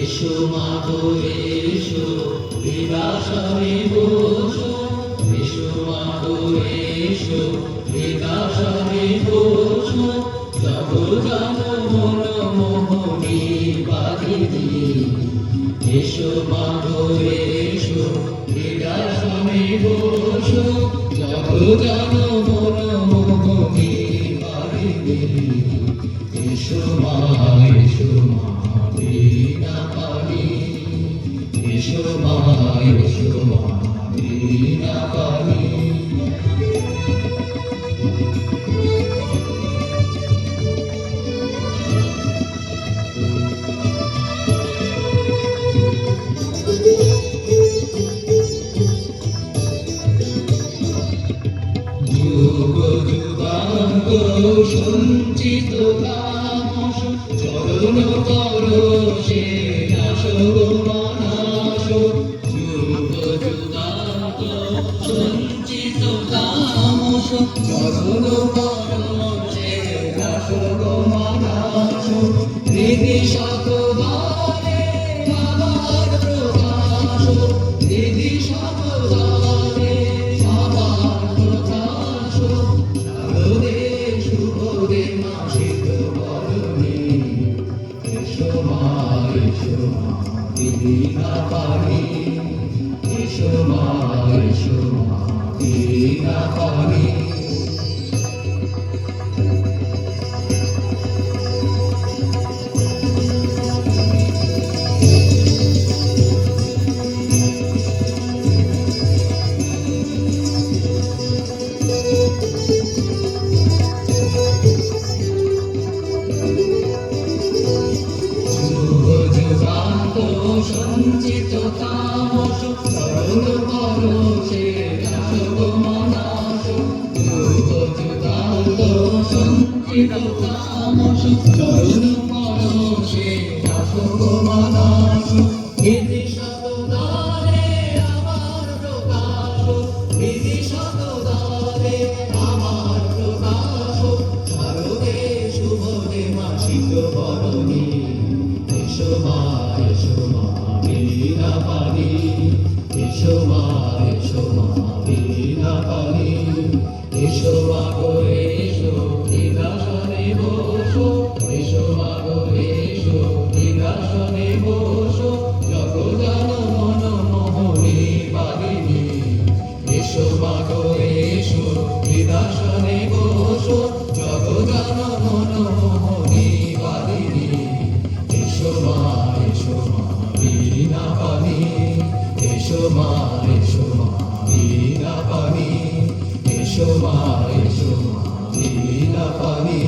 এসো মাগো এসো হৃদাসনে বসো, এসো মাগো এসো হৃদাসনে বসো, জগজানো মন মোহনী বাগিনী। এসো মাগো এসো হৃদাসনে বসো, জগজানো মন মোহনী বাগিনী। এসো মা এসো মা বীণা পাণি, এসো মা এসো মা বীণা পাণি। যুগ যুগান্ত সঞ্চিত তামস চরণ পরশে নাশো মানাশো। যুগ যুগান্ত সঞ্চিত তামস চরণ পরশে নাশো মানাশো। হৃদি শতবারে আমার প্রকাশ, হৃদি শতবারে আমার প্রকাশ। শারদে শুভদে মাসিক বরণী, এসো মা এসো মা বীণা পাণি, এসো মা এসো মা বীণা পাণি। সঞ্চিত তামস চরণ পরশে নাশো মানাশো। যুগ যুগান্ত সঞ্চিত তামস চরণ পরশে নাশো মানাশো। হৃদি শতদ্বারে আমার প্রকাশ, হৃদি শতদ্বারে আমার প্রকাশ। শারদে শুভদে মাসিক বরণী, এসো মা এসো মা বীণা পাণি, এসো মা এসো মা বীণা পাণি। এসো মাগো এসো হৃদাসনে বসো, এসো মাগো এসো হৃদাসনে বসো, জগজানো মন মোহনী বাগিনী। এসো মাগো এসো হৃদাসনে বসো, জগজানো মন মোহনী বাগিনী। এসো মা এসো মা বীণা পাণি, এসো মা এসো মা বীণা পাণি, এসো মা এসো মা বীণা পাণি।